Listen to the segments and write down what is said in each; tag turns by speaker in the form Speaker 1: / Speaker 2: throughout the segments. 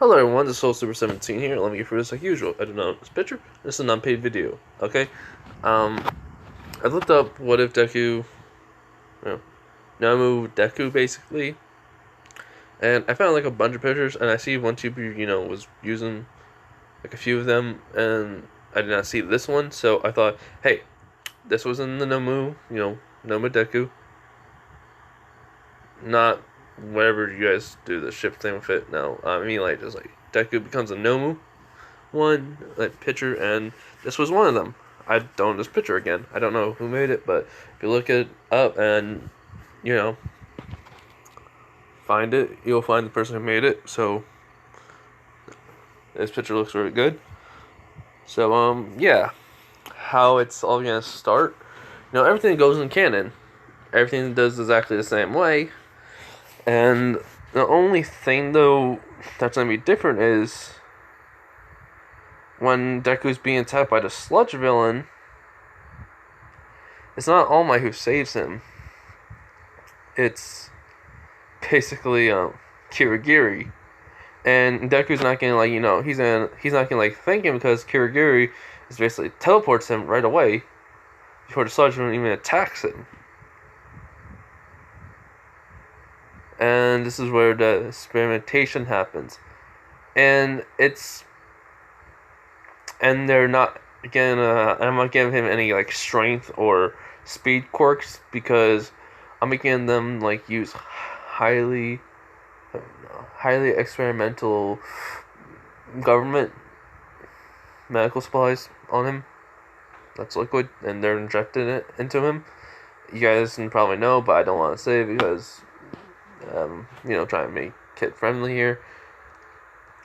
Speaker 1: Hello everyone, this is Soul Super 17 here. Let me get through this like usual. I do not own this picture. This is an unpaid video. Okay? Um I looked up what if Deku, nomu Deku basically. And I found like a bunch of pictures and I see one tuber, was using like a few of them and I did not see this one, so I thought, hey, this was in the nomu Deku. Not whatever you guys do the ship thing with it. No. I mean like just like Deku becomes a nomu one like picture, and this was one of them. I don't know this picture again. I don't know who made it, but if you look it up and find it, you'll find the person who made it. So this picture looks really good. So yeah, how it's all gonna start. Everything goes in canon. Everything does exactly the same way, and the only thing though that's gonna be different is when Deku's being attacked by the sludge villain, it's not All Might who saves him. It's basically Kirigiri. And Deku's not gonna he's not gonna thank him because Kirigiri is basically teleports him right away before the sludge villain even attacks him. And this is where the experimentation happens. And they're not I'm not giving him any strength or speed quirks because I'm making them use highly experimental government medical supplies on him. That's liquid, and they're injecting it into him. You guys can probably know, but I don't want to say it because trying to make kid friendly here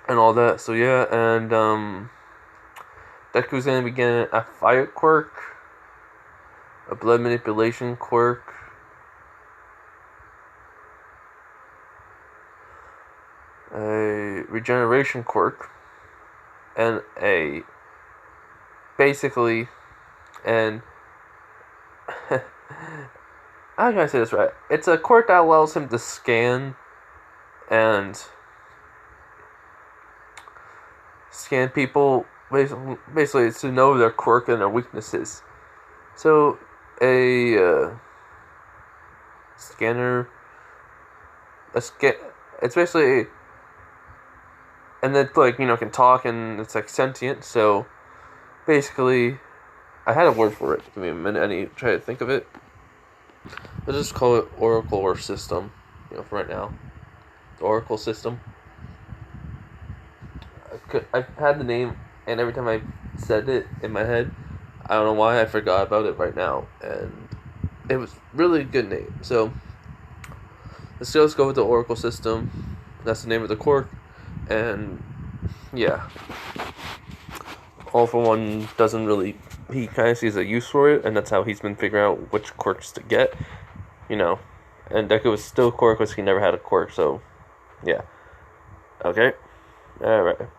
Speaker 1: and all that. So yeah, and Deku's gonna be getting a fire quirk, a blood manipulation quirk, a regeneration quirk, and and how can I say this right? It's a quirk that allows him to scan people. Basically, it's to know their quirk and their weaknesses. So, a scanner, it's basically, and it can talk and it's sentient. So, basically, I had a word for it. Give me a minute. I need to try to think of it. Let's just call it Oracle or System. For right now, the Oracle System. I've had the name, and every time I said it in my head, I don't know why I forgot about it right now, and it was really a good name. So let's just go with the Oracle System. That's the name of the quirk, and yeah, All for One doesn't really. He kind of sees a use for it, and that's how he's been figuring out which quirks to get. And Deku was still quirkless. He never had a quirk, so yeah. Okay, all right.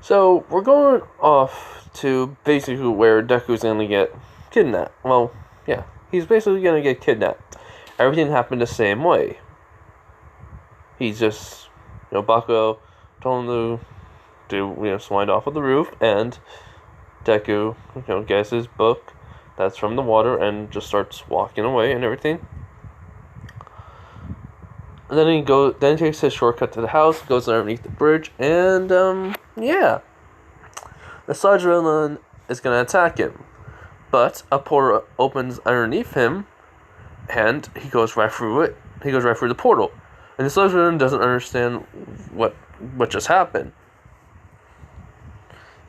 Speaker 1: So, we're going off to basically where Deku's gonna get kidnapped. Well, yeah, he's basically gonna get kidnapped. Everything happened the same way. He's just, Bakugo told him to slide off of the roof, and Deku, gets his book that's from the water and just starts walking away and everything. And then he takes his shortcut to the house, goes underneath the bridge, and yeah, the sludge villain is gonna attack him, but a portal opens underneath him, and he goes right through it. He goes right through the portal, and the sludge villain doesn't understand what just happened.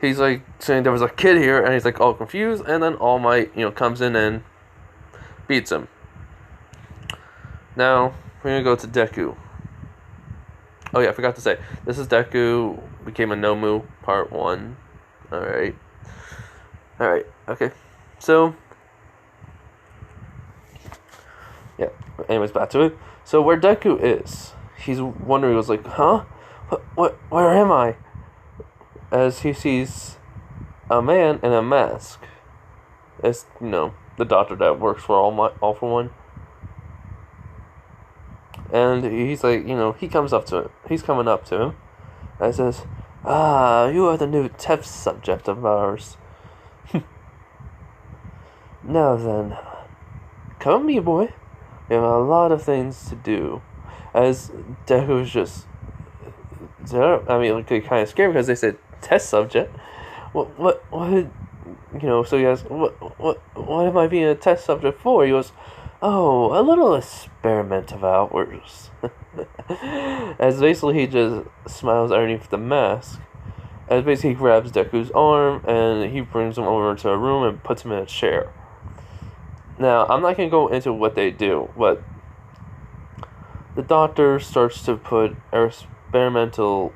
Speaker 1: He's saying there was a kid here, and he's all confused, and then All Might comes in and beats him. Now we're gonna go to Deku. Oh yeah, I forgot to say, this is Deku became a Nomu Part 1. Alright, okay. So, yeah, anyways, back to it. So where Deku is, he's wondering, he was huh? Where am I? As he sees a man in a mask. It's, the doctor that works for All for One. And he's like, he comes up to him. He's coming up to him. And says, you are the new test subject of ours. Now then, come with me, boy. We have a lot of things to do. As Deku's just, kind of scared because they said test subject. What, so he asks, what am I being a test subject for? He goes, oh, a little experiment of ours. As basically he just smiles underneath the mask. As basically he grabs Deku's arm and he brings him over to a room and puts him in a chair. Now, I'm not going to go into what they do, but the doctor starts to put experimental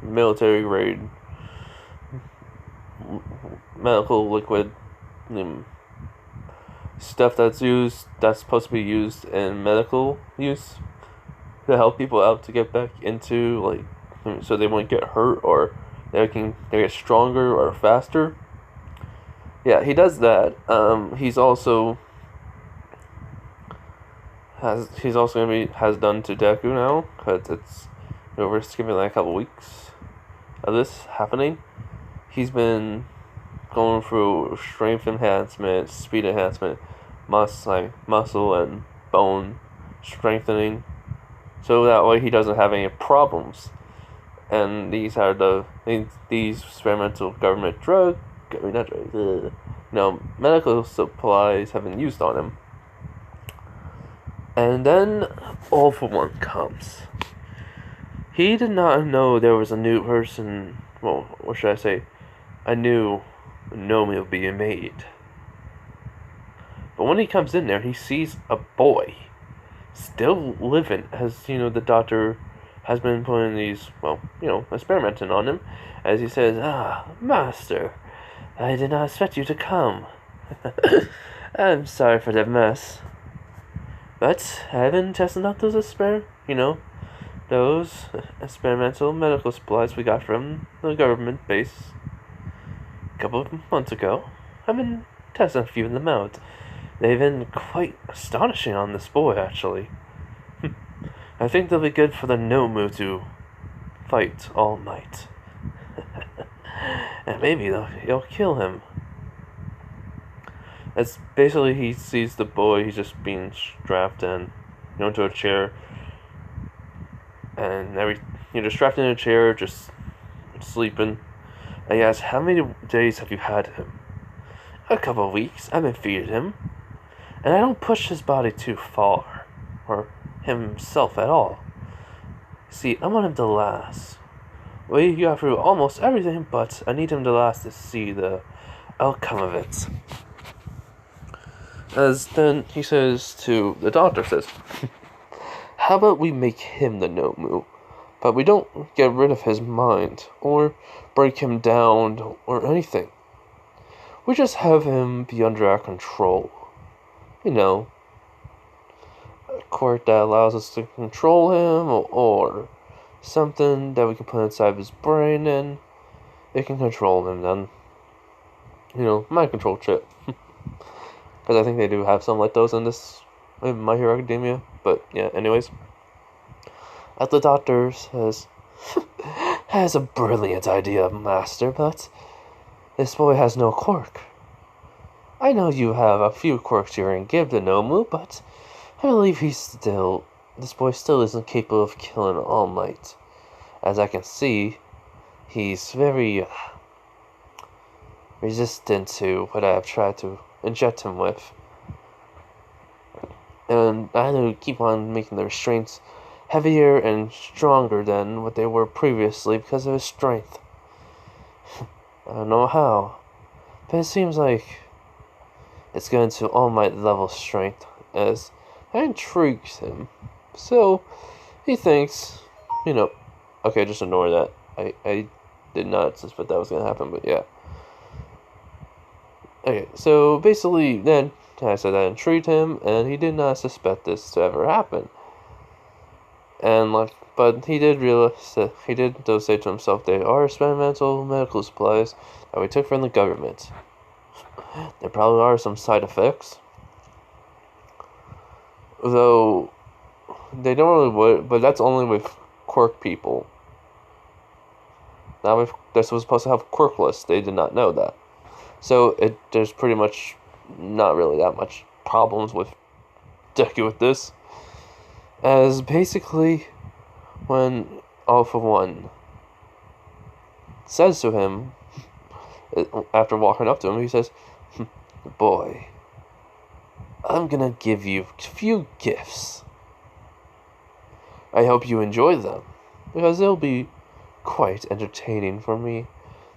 Speaker 1: military grade medical liquid stuff that's supposed to be used in medical use to help people out to get back into, so they won't get hurt or they get stronger or faster. Yeah, he does that. He's also has done to Deku now, because it's we're skipping a couple weeks of this happening. He's been going through strength enhancement, speed enhancement, muscle and bone strengthening, so that way he doesn't have any problems. And these are these experimental government medical supplies have been used on him. And then all for one comes. He did not know there was a new person, well, what should I say, a new nomu being made. But when he comes in there, he sees a boy still living, as the doctor has been putting these, experimenting on him, as he says, master, I did not expect you to come. I'm sorry for the mess. But I've been testing out those experimental medical supplies we got from the government base a couple of months ago. I've been testing a few of them out. They've been quite astonishing on this boy, actually. I think they'll be good for the nomu to fight All Might. And maybe he'll kill him. As basically he sees the boy, he's just being strapped in, into a chair. And just strapped in a chair, just sleeping. And he asks, how many days have you had him? A couple of weeks. I've been feeding him. And I don't push his body too far. Or himself at all. See, I want him to last. We got through almost everything, but I need him to last to see the outcome of it. As then he says to the doctor, how about we make him the nomu, but we don't get rid of his mind, or break him down, or anything. We just have him be under our control. A quirk that allows us to control him, or something that we can put inside his brain, and it can control him then. Mind control chip. Because I think they do have some like those in My Hero Academia. But yeah, anyways. As the doctor says, has a brilliant idea, master, but this boy has no quirk. I know you have a few quirks you can give to Nomu, but I believe this boy still isn't capable of killing All Might. As I can see, he's very resistant to what I have tried to inject him with. And I had to keep on making the restraints heavier and stronger than what they were previously because of his strength. I don't know how, but it seems like it's going to All Might level strength, as that intrigues him. So he thinks, okay, just ignore that. I did not suspect that was going to happen, but yeah. Okay, so basically, then I said that intrigued him, and he did not suspect this to ever happen. And but he did realize that he did though say to himself, they are experimental medical supplies that we took from the government. There probably are some side effects, though they don't really would, but that's only with quirk people. Now if they're supposed to have quirk lists, they did not know that. So there's pretty much not really that much problems with Deku with this. As basically when Alpha 1 says to him, after walking up to him, he says, "Boy, I'm gonna give you a few gifts. I hope you enjoy them, because they'll be quite entertaining for me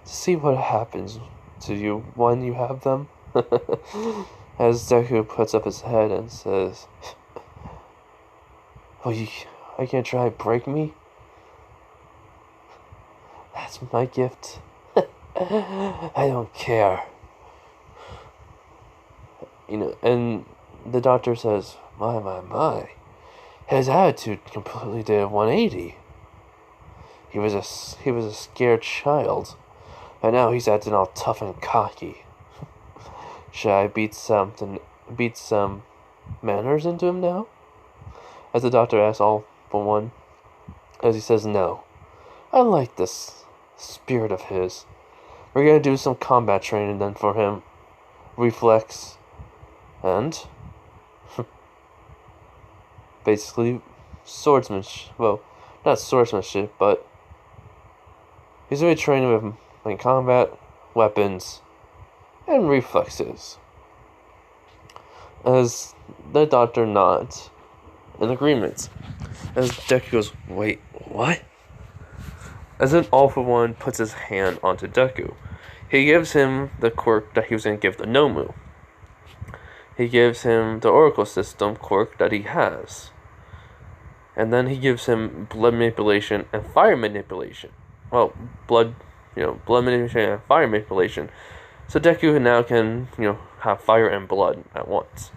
Speaker 1: to see what happens to you when you have them." As Deku puts up his head and says, "Oh, I can't try to break me? That's my gift. I don't care." And the doctor says, my. His attitude completely did a 180. He was a scared child, and now he's acting all tough and cocky. Should I beat some manners into him now? As the doctor asks All for One, as he says no. I like this spirit of his. We're gonna do some combat training then for him. Reflex. And basically swordsmanship. Well, not swordsmanship, but he's going to be training with him in combat, weapons, and reflexes. As the doctor nods in agreement. As Deku goes, "Wait, what?" As then All for One puts his hand onto Deku. He gives him the quirk that he was going to give the Nomu. He gives him the Oracle System quirk that he has. And then he gives him blood manipulation and fire manipulation. Well, blood manipulation and fire manipulation. So Deku now can, have fire and blood at once.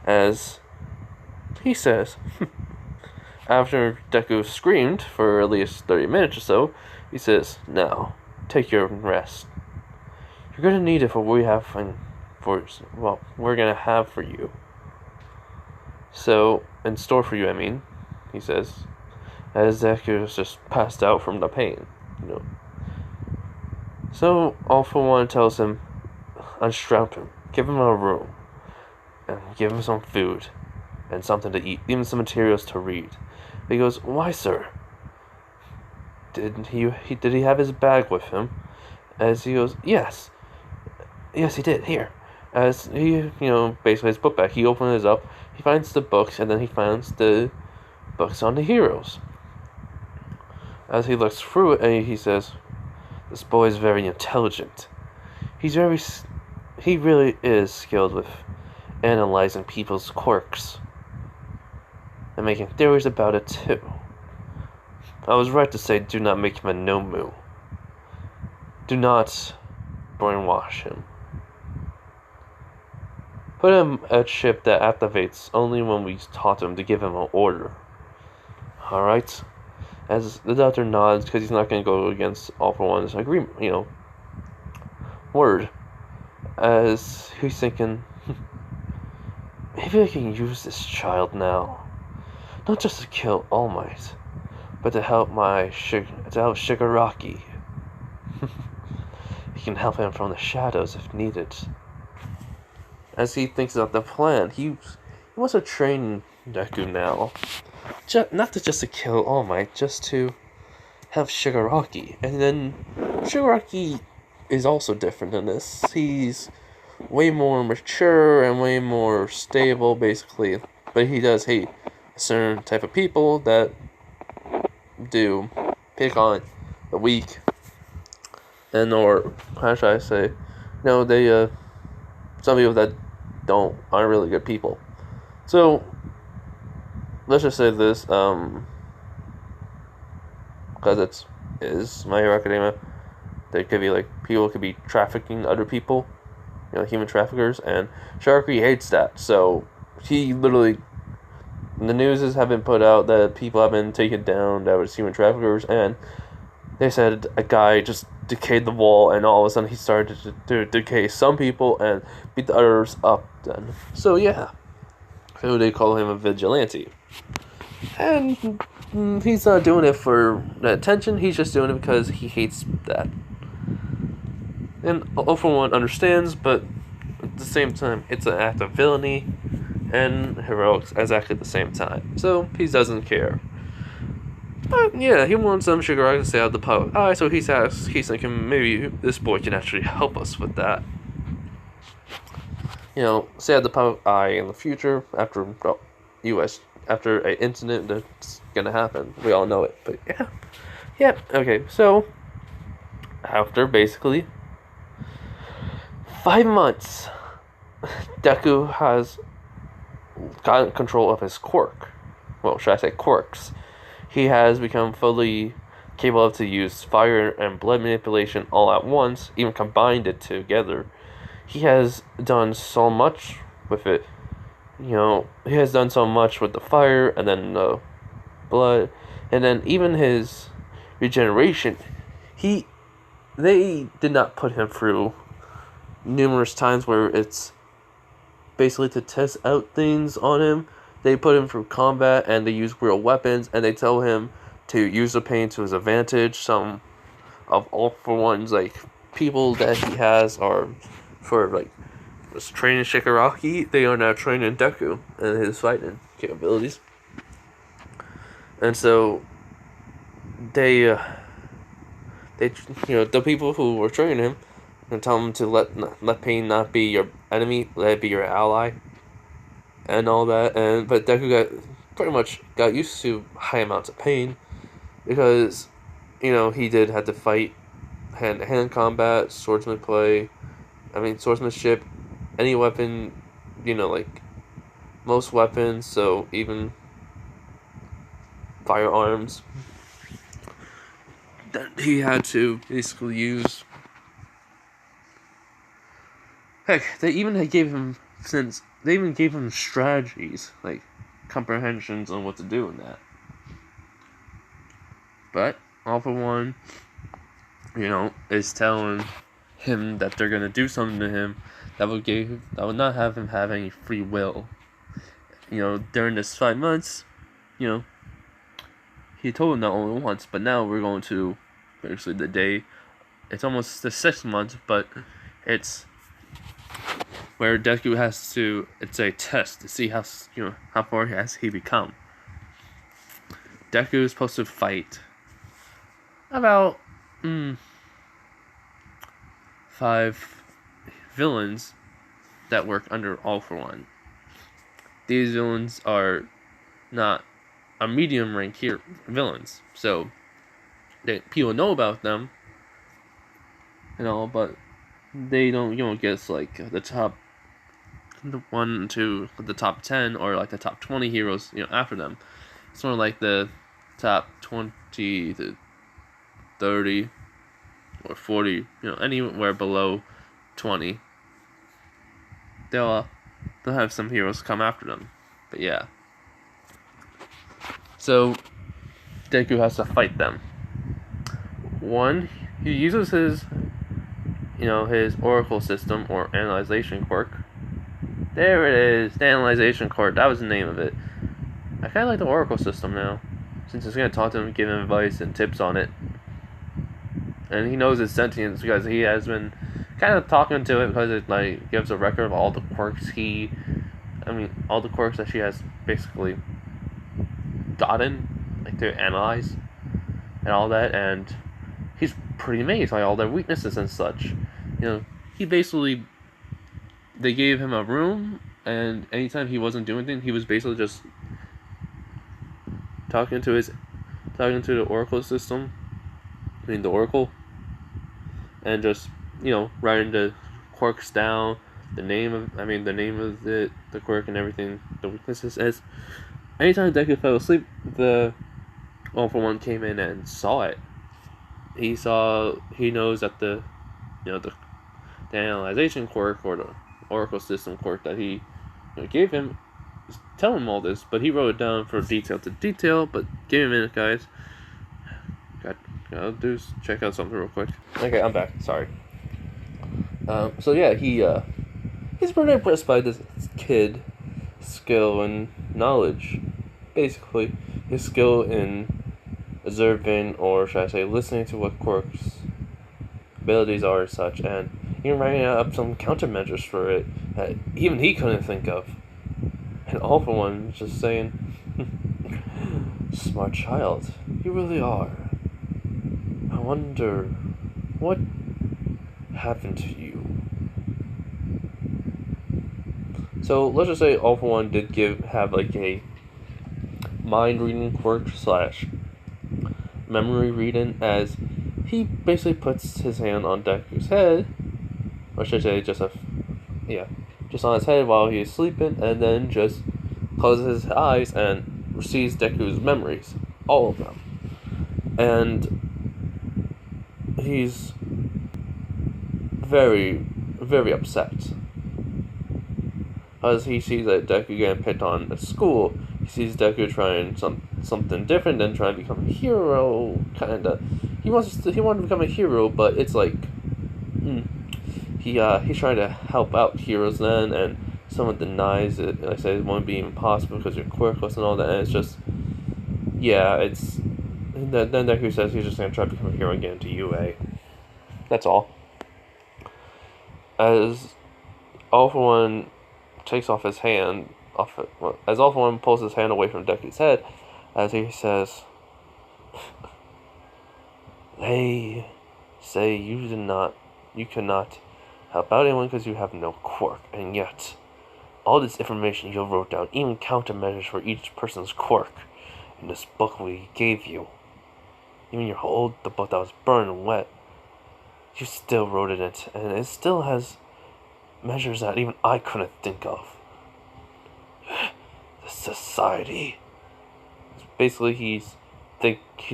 Speaker 1: As he says, after Deku screamed for at least 30 minutes or so, he says, "Now, take your rest. You're gonna need it for what we're gonna have for you. So, in store for you, I mean," he says, as Deku is just passed out from the pain, So, All for One tells him, unstrap him, give him a room, and give him some food, and something to eat, even some materials to read. He goes, "Why, sir? Did he have his bag with him?" As he goes, Yes, he did, here." As he, basically his book bag, he opens it up, he finds the books, and then he finds the books on the heroes. As he looks through it, and he says, "This boy is very intelligent. He really is skilled with analyzing people's quirks and making theories about it too. I was right to say do not make him a nomu. Do not brainwash him. Put him at a ship that activates only when we taught him to give him an order. Alright?" As the doctor nods, because he's not going to go against All for One's agreement, word. As he's thinking, maybe I can use this child now. Not just to kill All Might, but to help Shigaraki. He can help him from the shadows if needed. As he thinks about the plan, he wants to train Deku now. Not just to kill All Might, just to have Shigaraki. And then Shigaraki is also different in this. He's way more mature and way more stable, basically. But he does hate a certain type of people that do pick on the weak. Or how should I say? They some people that aren't really good people. So let's just say this, because it is My Hero Academia. There could be people could be trafficking other people, human traffickers, and Sharky hates that. So he literally, the news have been put out that people have been taken down that was human traffickers, and they said a guy just decayed the wall, and all of a sudden he started to decay some people and beat the others up. Then, so yeah, so they call him a vigilante. And he's not doing it for the attention, he's just doing it because he hates that. And All for One understands, but at the same time, it's an act of villainy and heroics exactly at the same time. So he doesn't care. But yeah, he wants Shigaraki to stay out of the public eye, so he's thinking maybe this boy can actually help us with that. Stay out of the public eye in the future after after an incident that's gonna happen. We all know it, but yeah. Okay, so after basically 5 months, Deku has gotten control of his quirk. Well, should I say quirks? He has become fully capable to use fire and blood manipulation all at once, even combined it together. He has done so much with it. He has done so much with the fire and then the blood, and then even his regeneration. They did not put him through numerous times where it's basically to test out things on him. They put him through combat and they use real weapons and they tell him to use the pain to his advantage. Some of All for One's people that he has are was training Shigaraki. They are now training Deku and his fighting capabilities. And so they the people who were training him and tell him to let pain not be your enemy, let it be your ally, and all that. But Deku pretty much got used to high amounts of pain because he did have to fight hand-to-hand combat, swordsmanship, any weapon, most weapons, so even firearms that he had to basically use. Heck, they even gave him strategies, comprehensions on what to do in that. But All for One, is telling him that they're gonna do something to him that would not have him have any free will. During this 5 months, he told him not only once, but now we're going to basically the day. It's almost the 6th month, but it's where Deku has to. It's a test to see how far has he become. Deku is supposed to fight about 5 villains that work under All for One. These villains are not a medium rank villains, so people know about them and all, but they don't get the top 1 to the top 10 or the top 20 heroes after them. It's more like the top 20 to 30 or 40, anywhere below 20. They'll have some heroes come after them. But yeah. So Deku has to fight them. One, he uses his his oracle system or analyzation quirk. There it is, the analyzation quirk. That was the name of it. I kind of like the oracle system now, since it's gonna talk to him, give him advice and tips on it. And he knows his sentience because he has been kind of talking to it, because it gives a record of all the quirks all the quirks that she has basically gotten to analyze and all that, and he's pretty amazed by all their weaknesses and such. He basically, they gave him a room, and anytime he wasn't doing anything, he was basically just talking to the oracle system, the oracle, and just writing the quirks down, the name of the quirk and everything, the weaknesses. As anytime Deku fell asleep, the All for One came in and saw it. He knows that the analyzation quirk or the oracle system quirk that he gave him, tell him all this, but he wrote it down for detail to detail. But give me a minute, guys. Gotta check out something real quick. Okay, I'm back. Sorry. So yeah, he's pretty impressed by this kid's skill and knowledge. basically his skill in observing, or should I say, listening to what quirks abilities are and such, and even writing up some countermeasures for it that even he couldn't think of. And all for one, just saying, smart child, you really are. I wonder what happened to you. So let's just say all for one did have like a mind reading quirk slash memory reading, as he basically puts his hand on Deku's head, or should I say just on his head while he's sleeping, and then just closes his eyes and sees Deku's memories, all of them. And he's very, very upset. As he sees that Deku getting picked on at school, he sees Deku trying something different than trying to become a hero, kinda. He wanted to become a hero, but it's like, he's trying to help out heroes then, and someone denies it. Like I said, it won't be impossible because you're quirkless and all that, and it's just, then Deku says he's just gonna try to become a hero and get into UA. That's all. As All For One takes off his hand, as All For One pulls his hand away from Deku's head, as he says, they say you cannot help out anyone because you have no quirk, and yet all this information you wrote down, even countermeasures for each person's quirk, in this book we gave you, even the book that was burned and wet, you still wrote it in it, and it still has measures that even I couldn't think of. The society. Basically, he's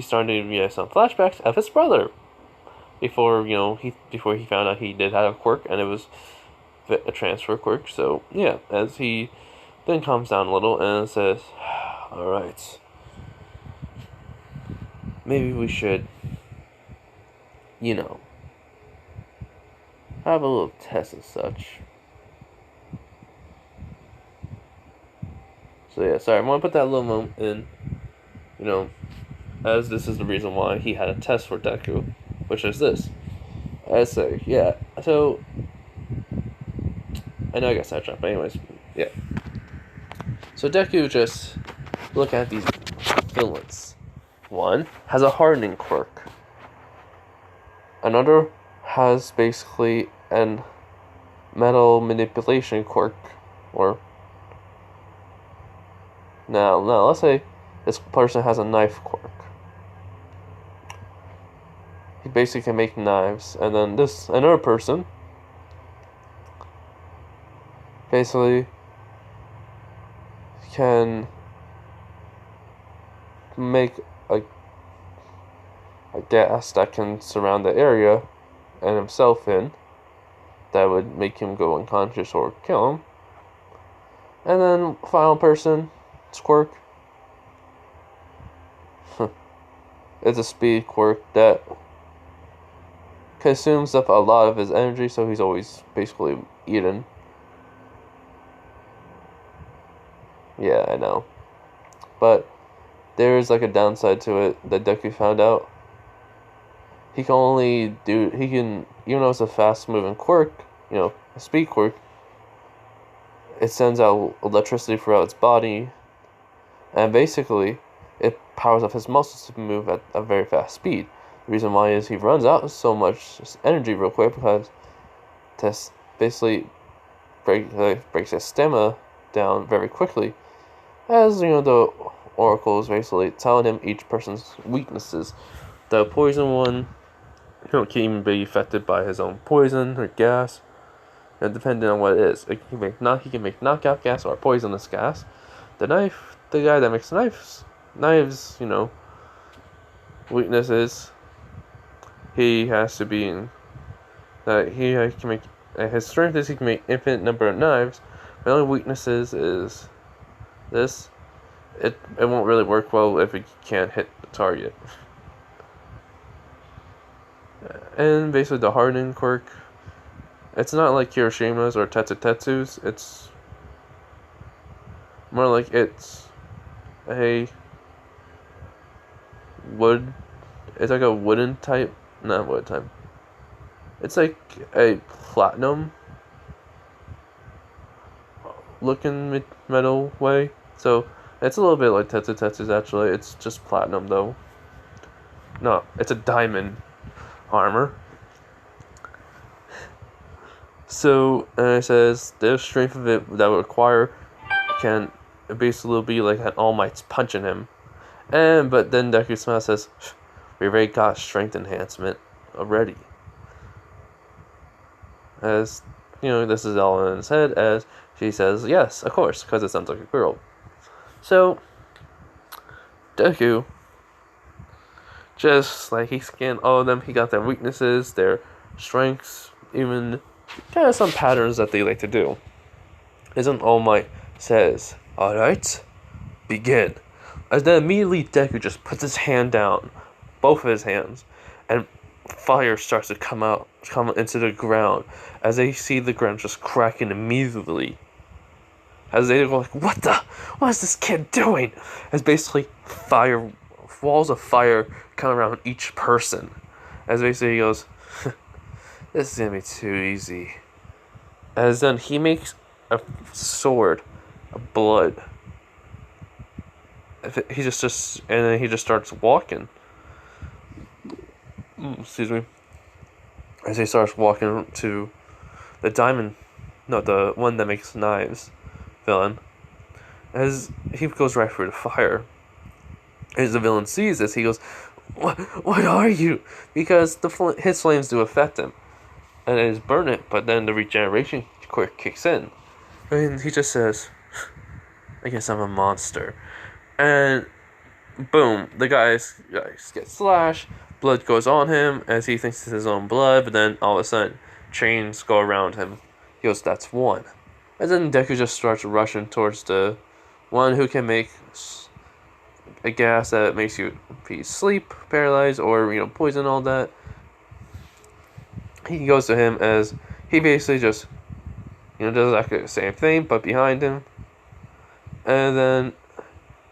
Speaker 1: starting to get some flashbacks of his brother. Before he found out he did have a quirk, and it was a transfer quirk. So yeah, as he then calms down a little and says, "All right, maybe we should, have a little test and such." So yeah, sorry, I'm gonna put that little moment in, as this is the reason why he had a test for Deku, which is this. I say, yeah, so, I know I got sidetracked, but anyways, yeah. So Deku just look at these villains. One has a hardening quirk. Another has basically an metal manipulation quirk, or now let's say this person has a knife quirk. He basically can make knives, and then another person basically can make a gas that can surround the area and himself in, that would make him go unconscious or kill him. And then final person, quirk, it's a speed quirk that consumes up a lot of his energy, so he's always basically eating. Yeah, I know. But there is like a downside to it that Deku found out. He can, even though it's a fast moving quirk, a speed quirk, it sends out electricity throughout its body, and basically it powers up his muscles to move at a very fast speed. The reason why is he runs out so much energy real quick, because this basically breaks his stamina down very quickly, as the oracle is basically telling him each person's weaknesses. The poison one, can even be affected by his own poison or gas, and depending on what it is, he can make knockout gas or poisonous gas. The guy that makes knives, weaknesses, he has to be in that he can make. His strength is he can make infinite number of knives. The only weaknesses is this. It won't really work well if it can't hit the target. And basically the hardening quirk, it's not like Kiroshima's or Tetsu's. It's more like it's a wood. It's like a wooden type, not wood type. It's like a platinum looking metal way. So it's a little bit like Tetsu's actually. It's just platinum though. No, it's a diamond armor. So it says the strength of it that would require can basically be like an All Might's punching him. But then Deku Smile says, we already got strength enhancement already. As this is all in his head, as she says, yes, of course, because it sounds like a girl. So, Deku, just like he scanned all of them, he got their weaknesses, their strengths, even kind of some patterns that they like to do. Isn't All Might says, alright, begin. As then immediately Deku just puts his hand down, both of his hands, and fire starts to come into the ground as they see the ground just cracking immediately. As they go like, what is this kid doing? As basically walls of fire come around each person. As basically he goes, this is gonna be too easy. As then he makes a sword of blood. He just and then he just starts walking. Excuse me. As he starts walking to the one that makes knives villain. As he goes right through the fire. As the villain sees this, he goes, What are you? Because his flames do affect him. And it is burn it, but then the regeneration quirk kicks in. And he just says, I guess I'm a monster. And boom, the guys get slashed, blood goes on him as he thinks it's his own blood, but then all of a sudden, chains go around him. He goes, that's one. And then Deku just starts rushing towards the one who can make a gas that makes you be sleep, paralyzed, or, poison, all that. He goes to him as he basically just, does exactly the same thing, but behind him. And then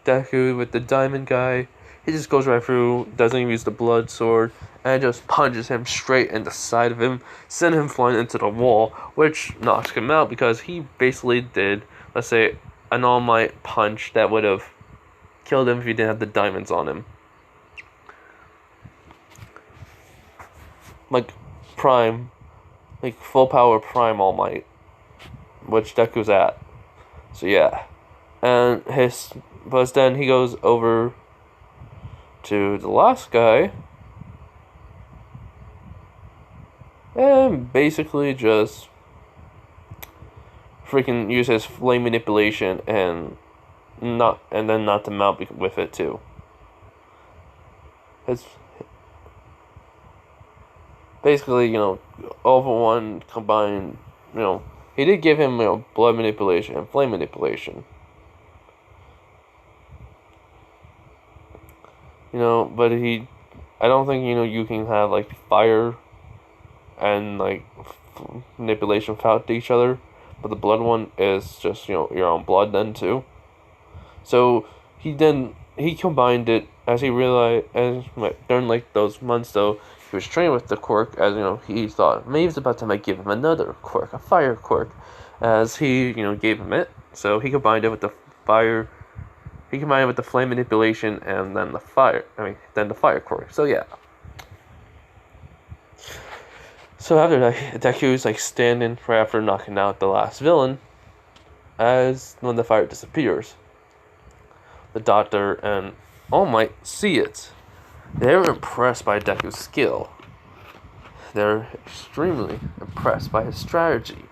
Speaker 1: Deku with the diamond guy, he just goes right through, doesn't even use the blood sword, and just punches him straight in the side of him, send him flying into the wall, which knocks him out because he basically did, let's say, an All Might punch that would have killed him if he didn't have the diamonds on him. Like Prime, like full power Prime All Might, which Deku's at. So yeah. And but then he goes over to the last guy and basically just freaking use his flame manipulation and then knock him out with it too. It's basically, all for one combined, he did give him, blood manipulation and flame manipulation. But I don't think, you can have, like, fire and, like, manipulation without each other. But the blood one is just, your own blood then, too. So, he combined it as he realized, during, like, those months, though, he was trained with the quirk, as, he thought, maybe it's about time I give him another quirk, a fire quirk, as he, gave him it. So, he combined it with the fire. He combined it with the flame manipulation and then the fire quirk. So yeah. So after that, Deku's like standing right after knocking out the last villain, as when the fire disappears. The Doctor and All Might see it. They're impressed by Deku's skill. They're extremely impressed by his strategy.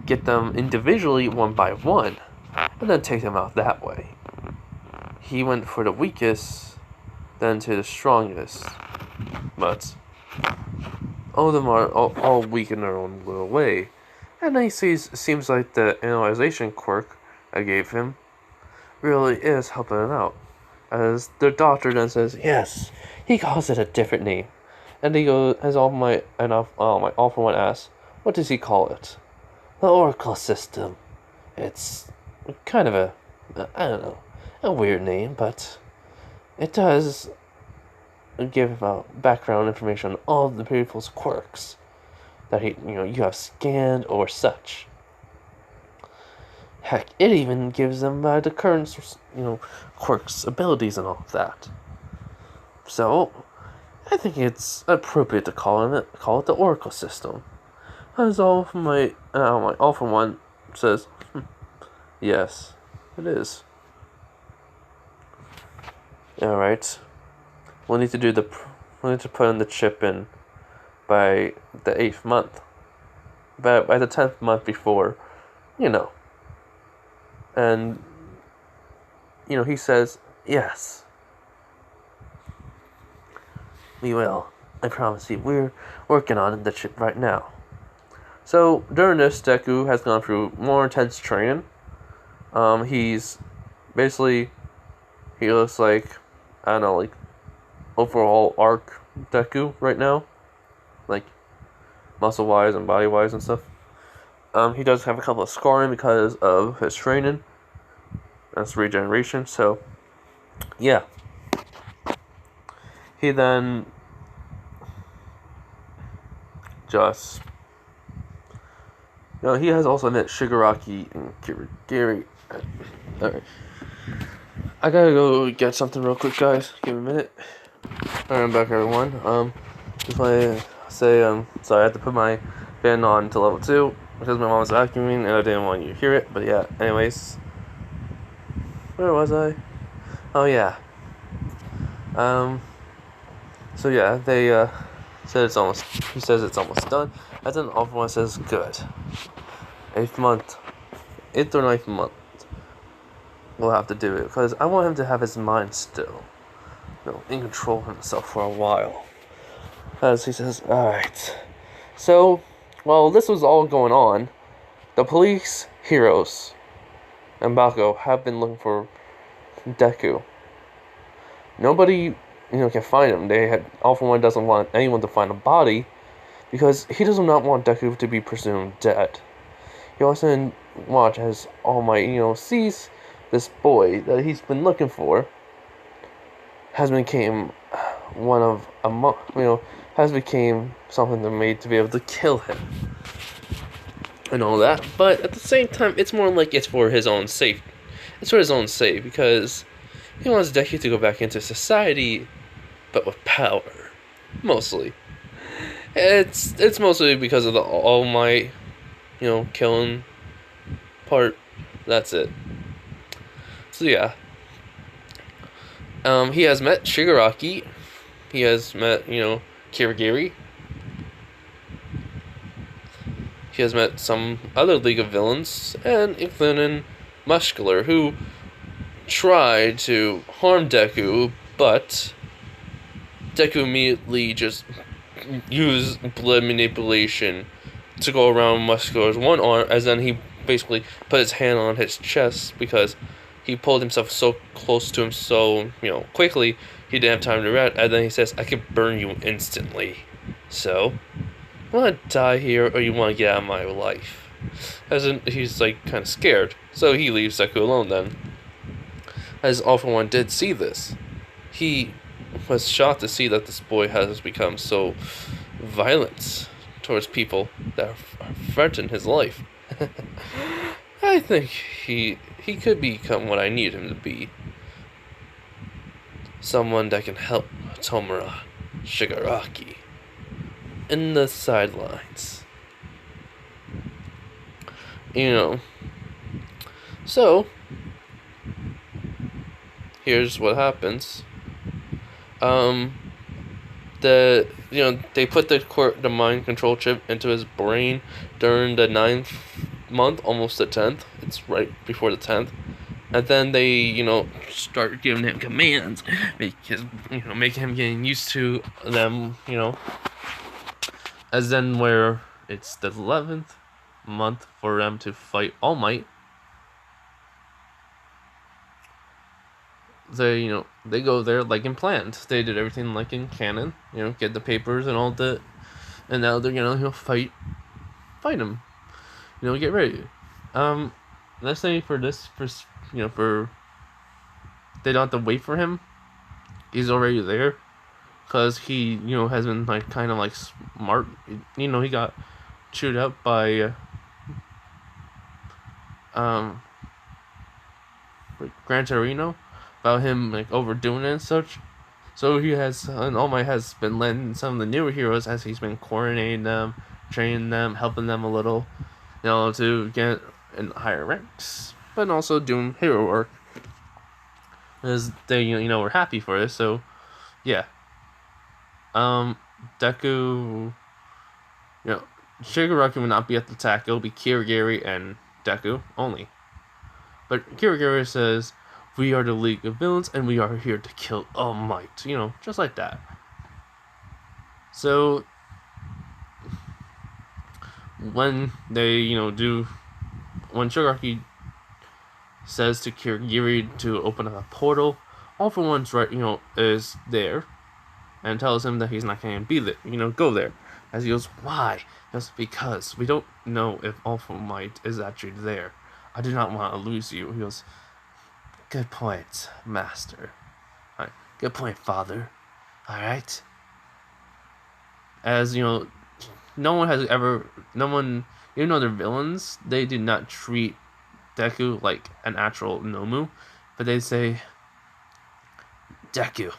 Speaker 1: Get them individually one by one, and then take them out that way. He went for the weakest, then to the strongest. But all of them are all weak in their own little way. And then he seems like the analyzation quirk I gave him really is helping him out. As the Doctor then says, yes, he calls it a different name. And he goes, as All for One asks, what does he call it? The Oracle System. It's kind of I don't know. a weird name, but it does give background information on all the people's quirks that you have scanned or such. Heck, it even gives them the current quirks, abilities, and all of that. So, I think it's appropriate to call it the Oracle system. As all for one says, yes, it is. All right, we'll need to put in the chip in by the 8th month, but by the 10th month before, and he says yes. We will. I promise you. We're working on the chip right now. So, during this, Deku has gone through more intense training. He's basically, he looks like, I don't know, like, overall arc Deku right now. Like, muscle-wise and body-wise and stuff. He does have a couple of scarring because of his training. That's regeneration, so, yeah. He then just, he has also met Shigaraki and Kirigiri. Alright. I gotta go get something real quick, guys. Give me a minute. Alright, I'm back, everyone. Just want to say, sorry, I had to put my fan on to level 2 because my mom was vacuuming and I didn't want you to hear it. But yeah, anyways. Where was I? Oh, yeah. So yeah, they said he says it's almost done. And then everyone says good. 8th month. 8th or 9th month. We'll have to do it because I want him to have his mind still, in control of himself for a while. As he says, alright. So, while this was all going on, the police, heroes, and Bako have been looking for Deku. Nobody can find him. All for one doesn't want anyone to find a body because he does not want Deku to be presumed dead. He also watch as All Might, sees this boy that he's been looking for has became has became something that made to be able to kill him and all that. But at the same time, it's more like it's for his own safety. It's for his own sake because he wants Deku to go back into society, but with power, mostly. It's mostly because of the All Might, killing part. That's it. So yeah. He has met Shigaraki. He has met, Kirigiri. He has met some other League of Villains, and including Muscular, who tried to harm Deku, but Deku immediately just used blood manipulation to go around Muscular's one arm, as then he basically put his hand on his chest because he pulled himself so close to him so, quickly, he didn't have time to react, and then he says, I can burn you instantly. So, you want to die here, or you want to get out of my life? As in, he's, kind of scared, so he leaves Deku alone then. As All For One did see this, he was shocked to see that this boy has become so violent towards people that threaten his life. I think he could become what I need him to be. Someone that can help Tomura Shigaraki in the sidelines. So, here's what happens. They put the mind control chip into his brain during the 9th month, almost the 10th. It's right before the 10th. And then they, start giving him commands, making him getting used to them, As then where it's the 11th month for them to fight All Might, they go there like in planned. They did everything like in canon, get the papers and all that, and now they're fight him, get ready. Let's say for this for they don't have to wait for him. He's already there. Because he, has been, like, kind of, like, smart. He got chewed up by, Gran Torino about him, like, overdoing it and such. So and All Might has been letting some of the newer heroes, as he's been coordinating them, training them, helping them a little, to get in higher ranks. But also doing hero work. Because they, were happy for this, so, yeah. Deku, Shigaraki will not be at the attack. It'll be Kirigiri and Deku only. But Kirigiri says, "We are the League of Villains, and we are here to kill All Might." Just like that. So, when they, when Shigaraki says to Kirigiri to open up a portal, All for One's right, is there. And tells him that he's not going to be there, go there. As he goes, why? He goes, because we don't know if All for Might is actually there. I do not want to lose you. He goes, good point, master. Alright, good point, father. Alright? As, no one, even though they're villains, they do not treat Deku like an actual nomu. But they say, Deku.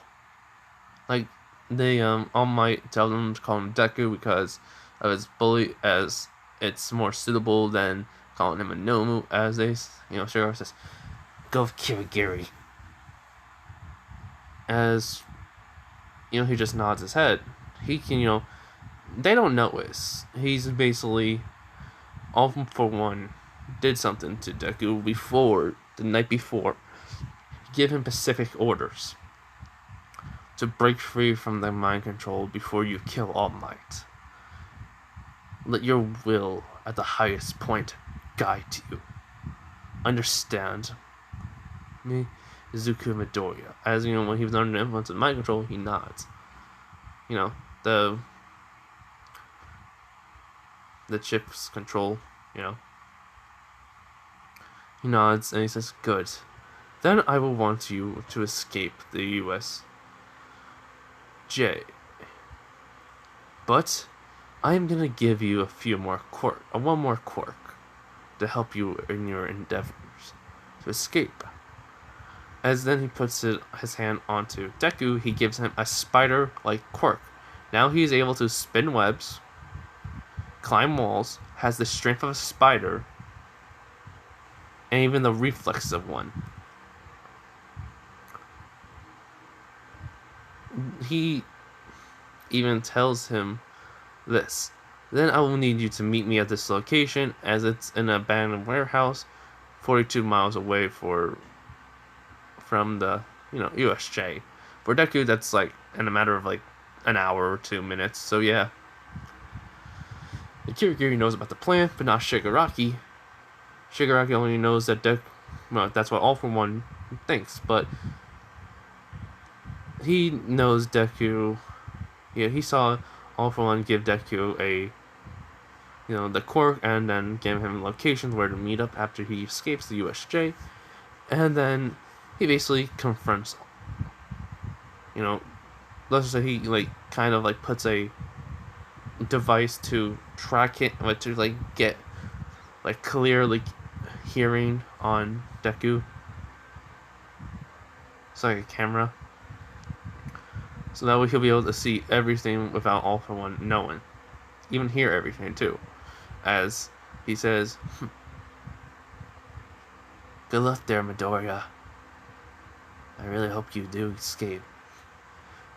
Speaker 1: Like, they All Might tell them to call him Deku because of his bully, as it's more suitable than calling him a nomu, as they, Shigaraki says, go with Kirigiri. As, he just nods his head. He can, they don't notice. He's basically, All for One did something to Deku the night before. Give him specific orders to break free from the mind control before you kill All Might. Let your will at the highest point guide you. Understand me, Izuku Midoriya. As when he was under the influence of mind control, he nods. The chip's control, He nods and he says, good. Then I will want you to escape the U.S. But I am gonna give you one more quirk to help you in your endeavors to escape. As then he puts his hand onto Deku, he gives him a spider-like quirk. Now he is able to spin webs, climb walls, has the strength of a spider, and even the reflexes of one. He even tells him this. Then I will need you to meet me at this location, as it's in an abandoned warehouse 42 miles away from the, USJ. For Deku, that's like in a matter of like an hour or 2 minutes, so yeah. The Kirigiri knows about the plan, but not Shigaraki. Shigaraki only knows that that's what All for One thinks, but he knows Deku. Yeah, he saw All for One give Deku the quirk, and then give him locations where to meet up after he escapes the USJ. And then he basically confronts, let's just say he kind of puts a device to track it, to get clear hearing on Deku. It's like a camera. So that way he'll be able to see everything without All for One knowing. Even hear everything too. As he says, good luck there, Midoriya. I really hope you do escape.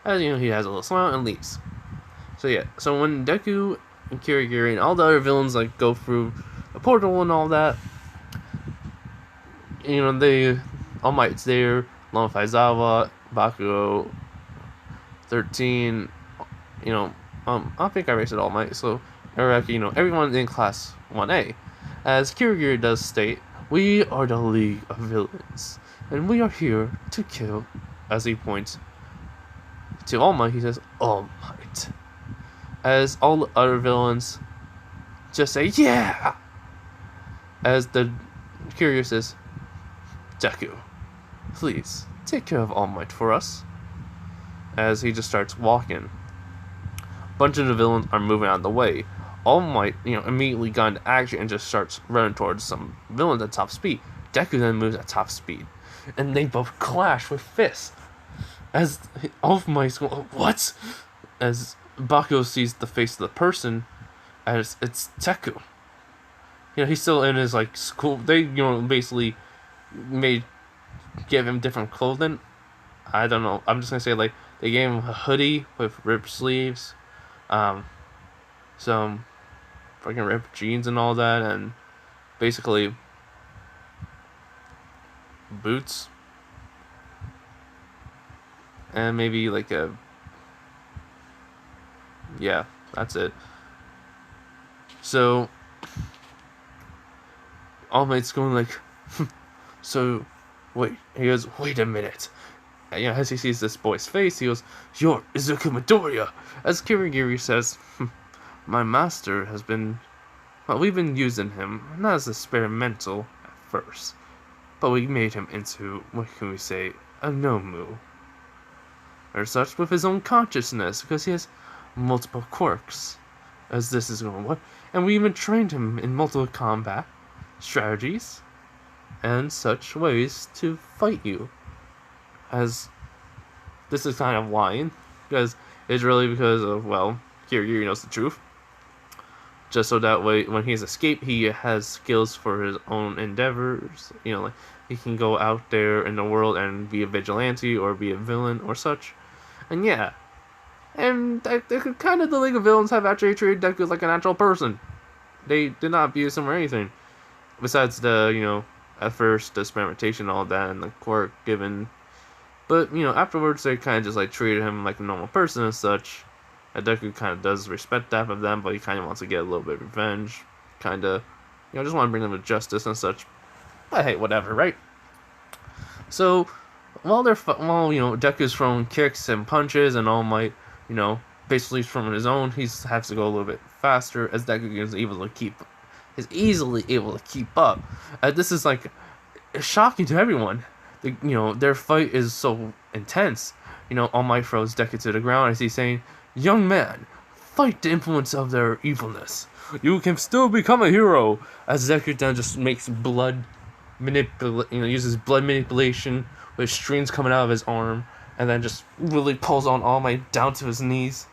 Speaker 1: As he has a little smile and leaves. So yeah, so when Deku and Kirigiri and all the other villains go through a portal and all that, All Might's there, along with Aizawa, Bakugo, 13, I think I rated All Might, so Araki, everyone in Class 1A. As Kirigiri does state, we are the League of Villains, and we are here to kill, as he points to All Might, he says, All Might. As all the other villains just say, yeah! As the Kirigiri says, Deku, please, take care of All Might for us. As he just starts walking. A bunch of the villains are moving out of the way. All Might, immediately got into action and just starts running towards some villains at top speed. Deku then moves at top speed. And they both clash with fists. As All Might's going, what? As Bakugo sees the face of the person, as it's Deku. He's still in his, school. They, basically give him different clothing. I don't know. I'm just gonna say, they gave him a hoodie with ripped sleeves, some freaking ripped jeans and all that, and basically boots, and maybe yeah, that's it. So All Might's going so wait. He goes, wait a minute. And, as he sees this boy's face, he goes, "You're Izuku Midoriya." As Kirigiri says, "My master has been... Well, we've been using him, not as experimental at first, but we made him into, what can we say, a nomu. Or such, with his own consciousness, because he has multiple quirks. As this is going, what? And we even trained him in multiple combat strategies and such ways to fight you." As this is kind of lying, because it's really because of, Kiryu knows the truth. Just so that way, when he's escaped, he has skills for his own endeavors. He can go out there in the world and be a vigilante or be a villain or such. And yeah, and kind of the League of Villains have actually treated Deku like a natural person. They did not abuse him or anything. Besides the, at first, the experimentation and all that, and the quirk given. But, afterwards they kind of just, treated him like a normal person and such. And Deku kind of does respect that of them, but he kind of wants to get a little bit of revenge. Kind of, just want to bring them to justice and such. But hey, whatever, right? So, while Deku's throwing kicks and punches and All Might, basically from his own, he has to go a little bit faster as Deku is easily able to keep up. This is, shocking to everyone. Their fight is so intense. All Might throws Deku to the ground as he's saying, "Young man, fight the influence of their evilness. You can still become a hero." As Deku then just makes uses blood manipulation with streams coming out of his arm, and then just really pulls on All Might down to his knees.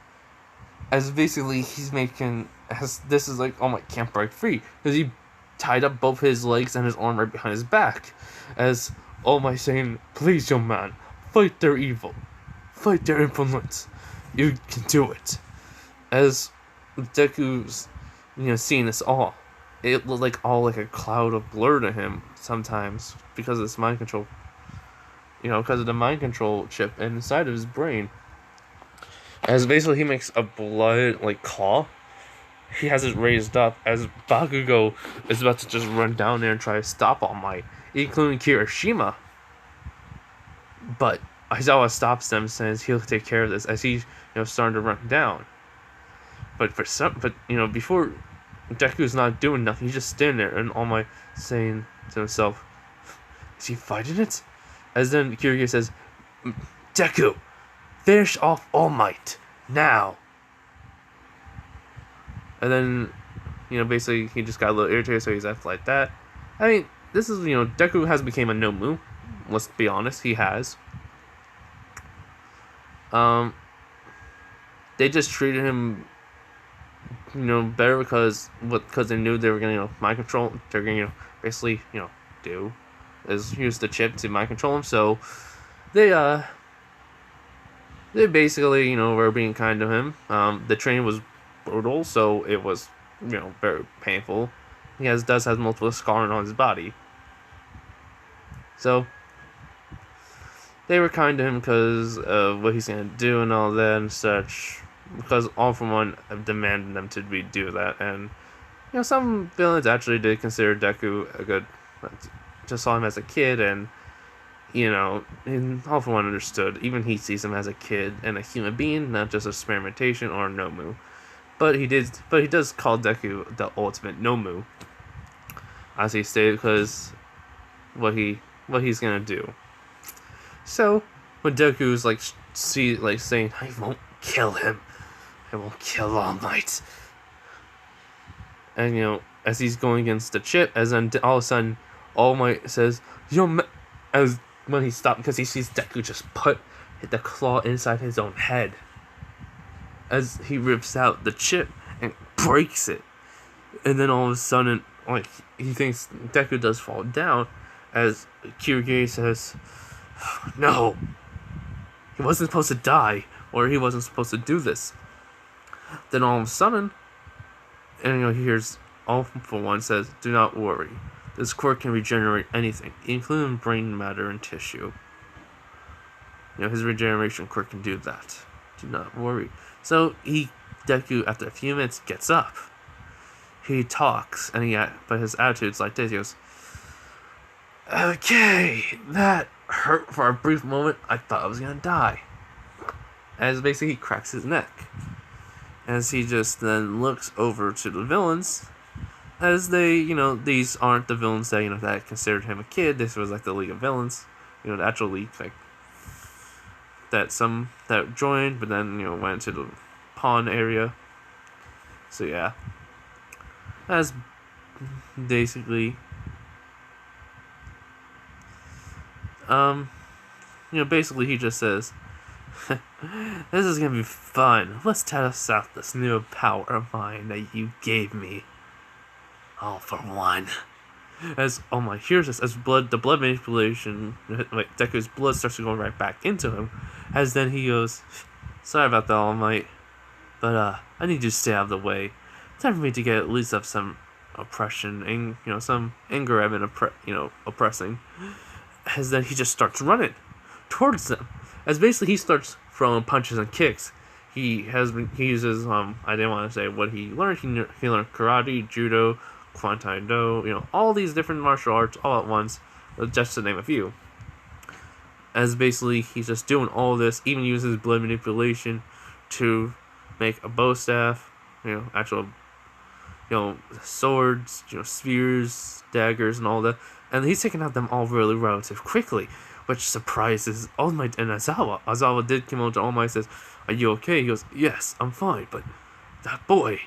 Speaker 1: As basically this is All Might can't break free because he tied up both his legs and his arm right behind his back. As All Might saying, "Please, young man, fight their evil. Fight their influence. You can do it." As Deku's, seeing this all, it looked like a cloud of blur to him sometimes because of this mind control. Because of the mind control chip inside of his brain. As basically he makes a blood claw. He has it raised up as Bakugo is about to just run down there and try to stop All Might, including Kirishima. But Aizawa stops them and says he'll take care of this as he's starting to run down. But before Deku's not doing nothing, he's just standing there and All Might saying to himself, "Is he fighting it?" As then Kiryu says, "Deku, finish off All Might now." And then, basically he just got a little irritated, so he's left like that. I mean, this is, Deku has become a nomu. Let's be honest, he has. They just treated him, better because they knew they were gonna, mind control. They're gonna, basically, use the chip to mind control him. So they basically, were being kind to him. The training was brutal, so it was, very painful. He does have multiple scarring on his body. So they were kind to him because of what he's gonna do and all that and such. Because All For One have demanded them to do that, and some villains actually did consider Deku a good, just saw him as a kid, and and All For One understood. Even he sees him as a kid and a human being, not just experimentation or nomu. But he does call Deku the ultimate nomu, as he stated, because what he's gonna do. So when Deku's like saying, "I won't kill him. I won't kill All Might," and as he's going against the chip, as then all of a sudden All Might says, as when he stopped because he sees Deku just hit the claw inside his own head, as he rips out the chip and breaks it, and then all of a sudden, he thinks Deku does fall down, as Kirigiri says, "No, he wasn't supposed to die, or he wasn't supposed to do this." Then all of a sudden, and he hears All for One says, "Do not worry. This quirk can regenerate anything, including brain matter and tissue. His regeneration quirk can do that. Do not worry." So Deku, after a few minutes, gets up. He talks, but his attitude's like this. He goes, "Okay, that hurt for a brief moment. I thought I was gonna die." As basically he cracks his neck. As he just then looks over to the villains, as they, these aren't the villains that, that considered him a kid. This was like the League of Villains, the actual league, that joined, but then, went to the pawn area. So yeah. As basically, basically he just says, "This is gonna be fun. Let's test out this new power of mine that you gave me. All for One." As All Might hears this, as the blood manipulation, Deku's blood starts to go right back into him, as then he goes, "Sorry about that, All Might, but I need you to stay out of the way. Time for me to get at least of some oppression and some anger I've been oppressing." As then he just starts running towards them. As basically he starts throwing punches and kicks. He uses I didn't want to say what he learned. He learned karate, judo, kwantai do, all these different martial arts all at once, just to name a few. As basically he's just doing all this, even uses blood manipulation to make a bow staff, actual swords, spears, daggers, and all that. And he's taking out them all really relative quickly, which surprises All Might and Aizawa. Aizawa did come over to All Might and says, "Are you okay?" He goes, "Yes, I'm fine, but that boy,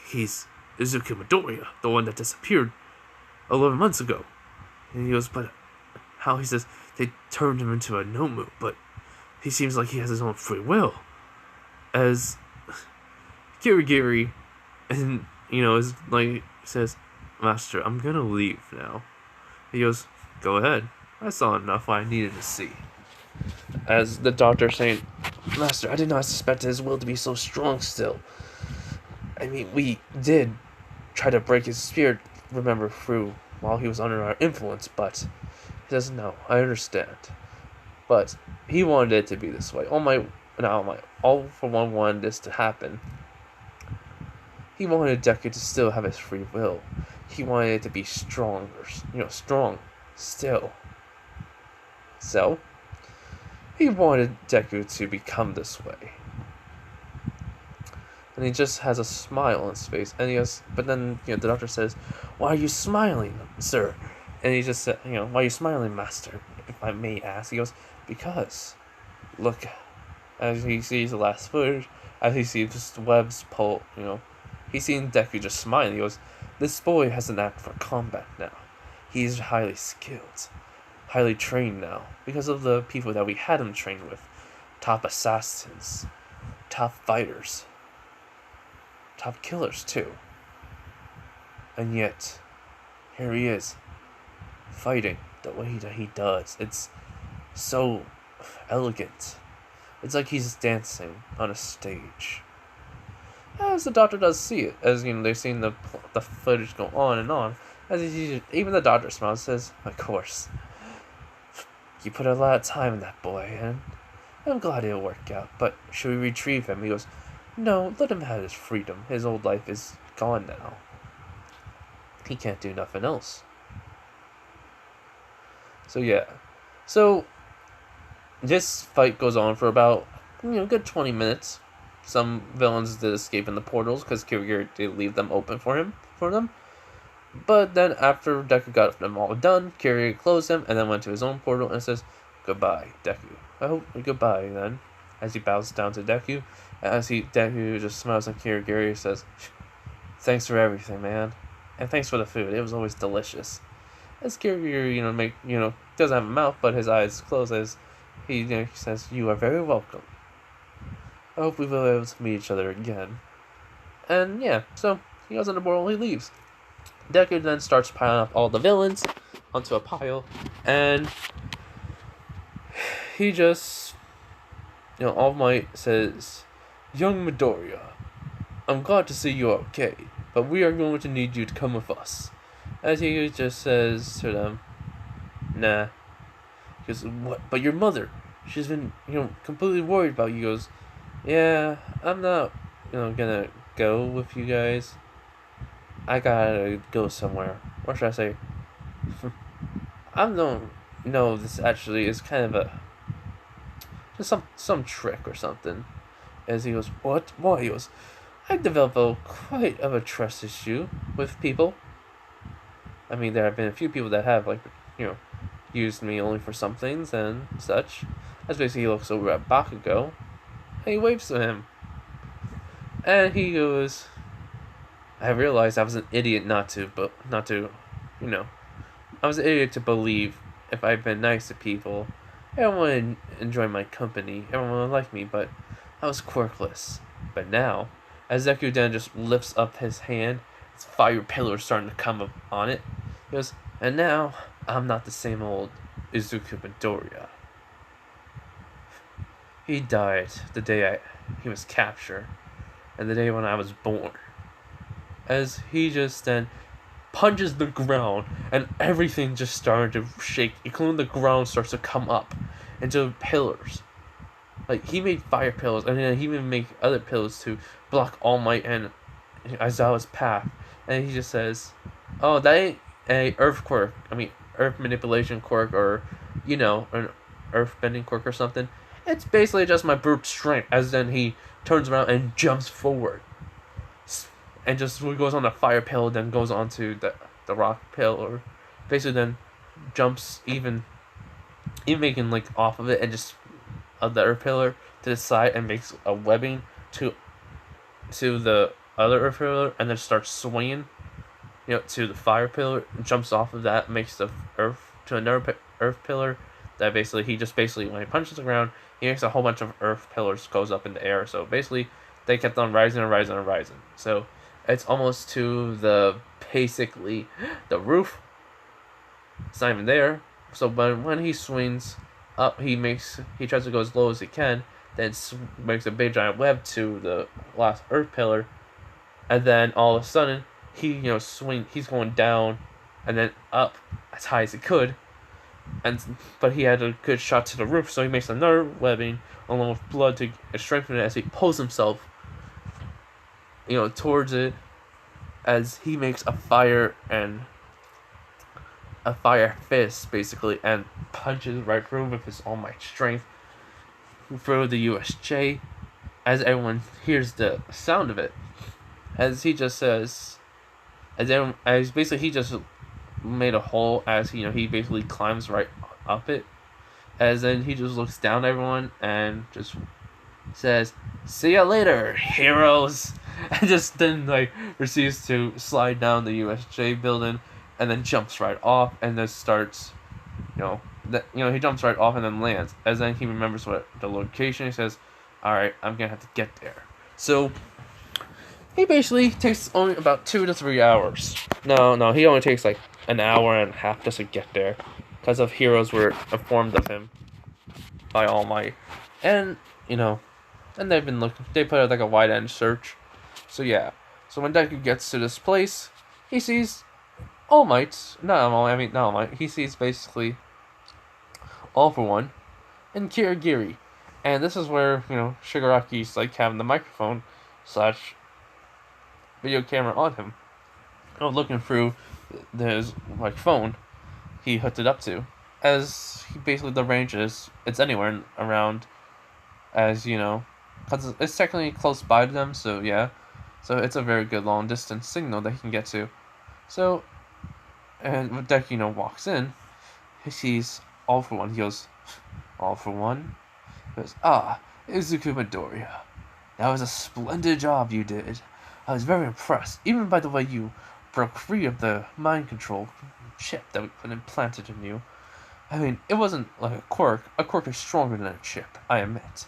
Speaker 1: he's Izuku Midoriya, the one that disappeared 11 months ago." And he goes, "But how?" He says, "They turned him into a nomu, but he seems like he has his own free will." As Kirigiri, and is says, "Master, I'm gonna leave now." He goes, "Go ahead. I saw enough I needed to see." As the doctor saying, "Master, I did not suspect his will to be so strong still. I mean, we did try to break his spirit, remember, through while he was under our influence, but he doesn't know. I understand. But he wanted it to be this way. All for One wanted this to happen. He wanted Deku to still have his free will. He wanted it to be stronger, strong still. So, he wanted Deku to become this way." And he just has a smile on his face. And he goes, but then, the doctor says, "Why are you smiling, sir?" And he just said, "Why are you smiling, master, if I may ask?" He goes, "Because, look," as he sees the last footage, as he sees just webs pull, he's seeing Deku just smiling. He goes, "This boy has an knack for combat now. He's highly skilled, highly trained now, because of the people that we had him trained with. Top assassins, top fighters, top killers too. And yet, here he is, fighting the way that he does. It's so elegant. It's like he's dancing on a stage." As the doctor does see it, as they've seen the footage go on and on, as even the doctor smiles and says, "Of course, you put a lot of time in that boy, and I'm glad it'll work out, but should we retrieve him?" He goes, "No, let him have his freedom. His old life is gone now. He can't do nothing else." So yeah. So this fight goes on for about, good 20 minutes. Some villains did escape in the portals because Kirigiri did leave them open for them. But then after Deku got them all done, Kirigiri closed them and then went to his own portal and says, goodbye, Deku. Oh, goodbye then. As he bows down to Deku, Deku just smiles at Kirigiri and says, "Thanks for everything, man, and thanks for the food. It was always delicious." As Kirigiri, doesn't have a mouth, but his eyes close as he says, "You are very welcome. I hope we will be able to meet each other again." And yeah, so he goes on the board and he leaves. Deku then starts piling up all the villains onto a pile, and he just, All Might says, "Young Midoriya, I'm glad to see you're okay, but we are going to need you to come with us." As he just says to them, "Nah." He goes, "What? But your mother, she's been, completely worried about you." He goes, "Yeah, I'm not, gonna go with you guys. I gotta go somewhere. Or should I say, I don't know, this actually is kind of just some trick or something." As he goes, "What? Why?" He goes, "I've developed quite of a trust issue with people. I mean, there have been a few people that have, used me only for some things and such." As basically he looks over at Bakugo, and he waves to him. And he goes, "I realized I was an idiot not to, I was an idiot to believe if I'd been nice to people, everyone would enjoy my company, everyone would like me, but I was quirkless. But now," as Deku then just lifts up his hand, his fire pillar starting to come up on it, he goes, "And now, I'm not the same old Izuku Midoriya. He died the day he was captured, and the day when I was born." As he just then punches the ground, and everything just started to shake, including the ground starts to come up into pillars. Like, he made fire pillars, and then he even made other pillars to block All Might and Aizawa's path. And he just says, "Oh, that ain't a earth quirk. I mean, earth manipulation quirk, or, an earth bending quirk or something. It's basically just my brute strength." As then he turns around and jumps forward. And just goes on the fire pillar, then goes onto the rock pillar. Basically then jumps even making off of it, and just of the earth pillar to the side, and makes a webbing to the other earth pillar, and then starts swinging, to the fire pillar, jumps off of that, makes the earth to another earth pillar. That basically when he punches the ground, he makes a whole bunch of earth pillars goes up in the air. So basically they kept on rising and rising and rising. So it's almost to basically the roof. It's not even there. So when he swings up, he tries to go as low as he can, then makes a big giant web to the last earth pillar, and then all of a sudden he's going down and then up as high as he could, but he had a good shot to the roof, so he makes another webbing along with blood to strengthen it as he pulls himself towards it, as he makes a fire fist basically, and punches right through with his all might strength through the USJ, as everyone hears the sound of it. As he just says, as basically he just made a hole, as he basically climbs right up it, as then he just looks down at everyone and just says, "See ya later, heroes," and just then proceeds to slide down the USJ building, and then jumps right off, and then starts, he jumps right off and then lands. As then he remembers what the location. He says, "All right, I'm gonna have to get there." So he basically takes only about 2 to 3 hours. No, he only takes an hour and a half just to get there, because of heroes were informed of him by All Might, and and they've been looking. They put out a wide end search. So yeah. So when Deku gets to this place, he sees All Might. Not All Might. He sees basically All For One and Kirigiri, and this is where Shigaraki's having the microphone slash video camera on him, looking through his phone he hooked it up to, as he basically the range it's anywhere around, as because it's technically close by to them, so yeah, so it's a very good long distance signal that he can get to. So, and when Deku walks in, he sees All For One. He goes, All for one. He goes, "Ah, Izuku Midoriya. That was a splendid job you did. I was very impressed, even by the way you broke free of the mind control chip that we put implanted in you. I mean, it wasn't like a quirk. A quirk is stronger than a chip, I admit.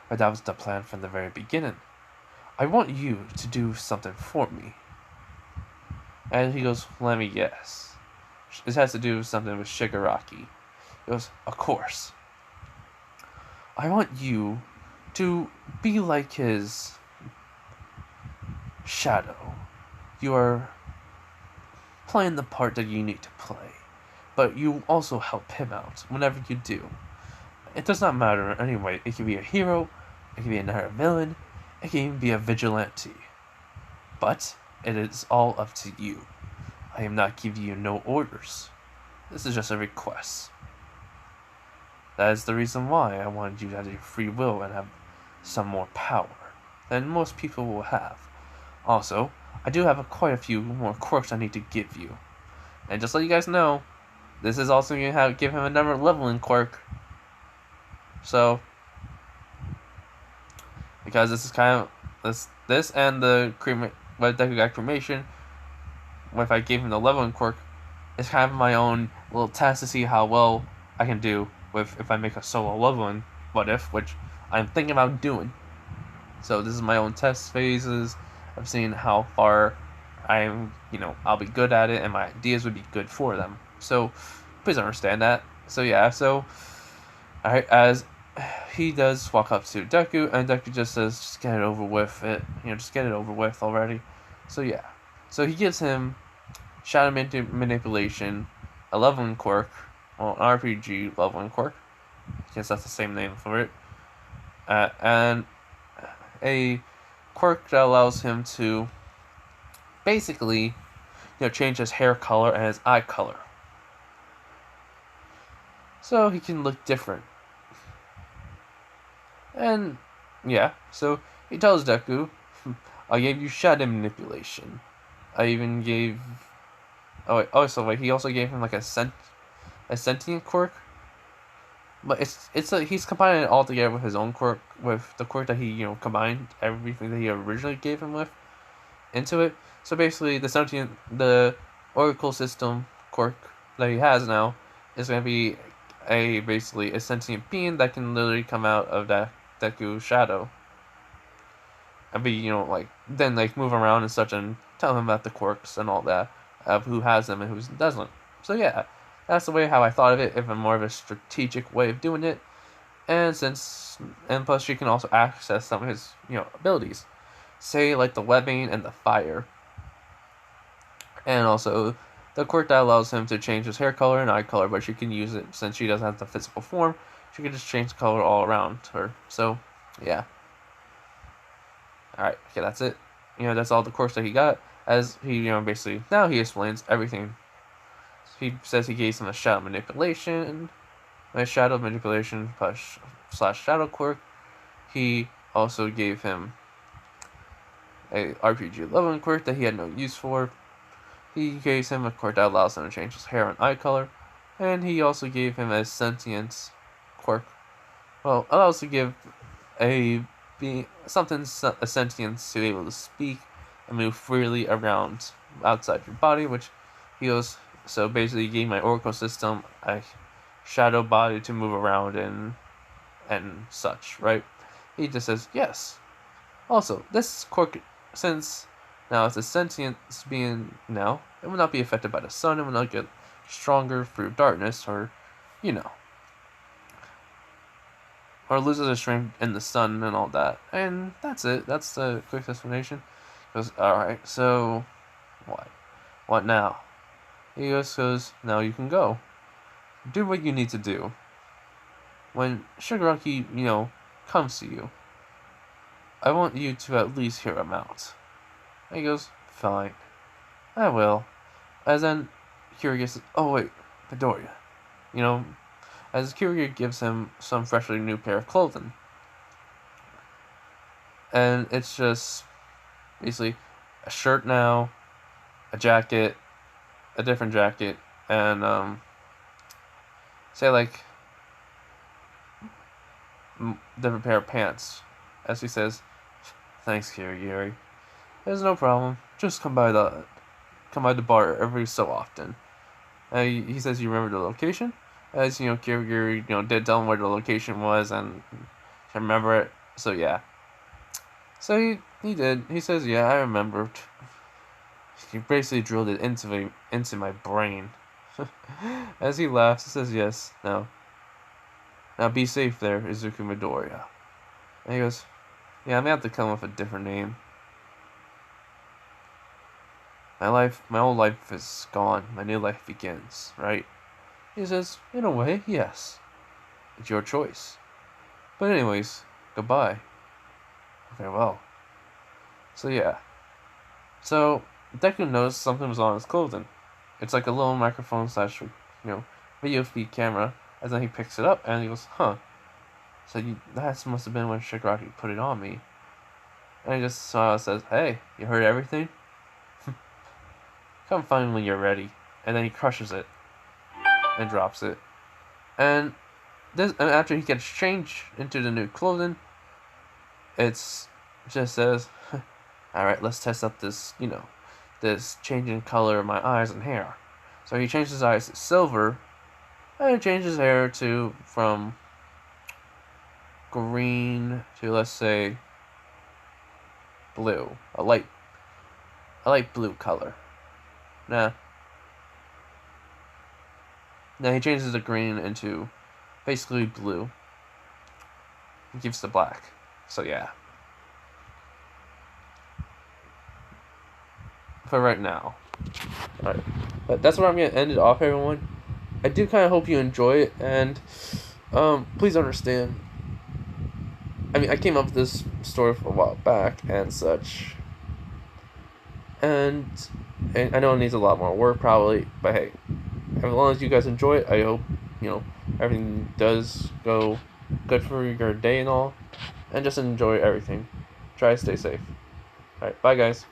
Speaker 1: But that was the plan from the very beginning. I want you to do something for me." And he goes, "Let me guess. This has to do with something with Shigaraki." He goes, "Of course. I want you to be like his shadow. You are playing the part that you need to play, but you also help him out whenever you do. It does not matter anyway. It can be a hero, it can be another villain, it can even be a vigilante. But it is all up to you. I am not giving you no orders. This is just a request. That is the reason why I wanted you to have your free will and have some more power than most people will have. Also, I do have quite a few more quirks I need to give you. And just so you guys know, this is also going to give him another leveling quirk. So, because this is kind of this and the Deku got cremation. If I gave him the leveling quirk, it's kind of my own little test to see how well I can do with if I make a solo leveling what if, which I'm thinking about doing. So this is my own test phases of seeing how far I'll be good at it and my ideas would be good for them. So please understand that. So yeah, so alright, as he does walk up to Deku, and Deku just says, "Just get it over with just get it over with already." So yeah. So he gives him Shadow Manipulation, a leveling quirk, well, an RPG leveling quirk. I guess that's the same name for it. And a quirk that allows him to basically, change his hair color and his eye color. So he can look different. And, yeah, so he tells Deku, "I gave you Shadow Manipulation. I even gave... wait, he also gave him like a sentient quirk? But he's combining it all together with his own quirk, with the quirk that he, combined everything that he originally gave him with into it. So basically, the Oracle system quirk that he has now is going to be basically a sentient being that can literally come out of that Deku's shadow and be, then move around and such and tell him about the quirks and all that, of who has them and who doesn't. So yeah, that's the way how I thought of it, even more of a strategic way of doing it. And plus she can also access some of his, abilities. Say like the webbing and the fire. And also the quirk that allows him to change his hair color and eye color, but she can use it since she doesn't have the physical form, she can just change the color all around her. So yeah. Alright, okay, that's it. That's all the quirks that he got. As he, basically, now he explains everything. He says he gave him a shadow manipulation slash shadow quirk. He also gave him a RPG leveling quirk that he had no use for. He gave him a quirk that allows him to change his hair and eye color. And he also gave him a sentience quirk. Well, allows to give a sentience to be able to speak and move freely around outside your body, which he goes, so basically he gave my Oracle system a shadow body to move around and such, right? He just says, yes. Also, this quirk, since now it's a sentience being now, it will not be affected by the sun, it will not get stronger through darkness, or, or loses its strength in the sun and all that. And that's it. That's the quick explanation. He goes, alright, so what? What now? He goes, now you can go. Do what you need to do. When Shigaraki, comes to you, I want you to at least hear him out. And he goes, fine. I will. As then Kiryu says, oh wait, Midoriya. As Kiryu gives him some freshly new pair of clothing. And it's just basically a shirt now, a jacket, a different jacket, and say like different pair of pants. As he says, "Thanks, Gary. There's no problem. Just come by the bar every so often." He says, "You remember the location?" As Gary did tell him where the location was and I remember it. So yeah. So he did. He says, "Yeah, I remembered." He basically drilled it into my brain. As he laughs, he says, "Yes. Now be safe there, Izuku Midoriya." And he goes, "Yeah, I may have to come up with a different name. My old life is gone. My new life begins, right?" He says, "In a way, yes. It's your choice. But anyways, goodbye." Farewell. So yeah. So Deku noticed something was on his clothing. It's like a little microphone slash video feed camera. And then he picks it up and he goes, "Huh." So that must have been when Shigaraki put it on me. And he just says, "Hey, you heard everything? Come find me when you're ready." And then he crushes it and drops it. And after he gets changed into the new clothing, it's just says, "Alright, let's test out this changing color of my eyes and hair." So he changes his eyes to silver, and he changes his hair from green to, let's say, blue, a light blue color. Now he changes the green into basically blue. He keeps the black. So yeah. For right now. Alright. But that's where I'm gonna end it off, everyone. I do kinda hope you enjoy it, and please understand. I mean, I came up with this story for a while back and such. And I know it needs a lot more work probably, but hey, as long as you guys enjoy it, I hope everything does go good for your day and all, and just enjoy everything. Try to stay safe. All right, bye guys.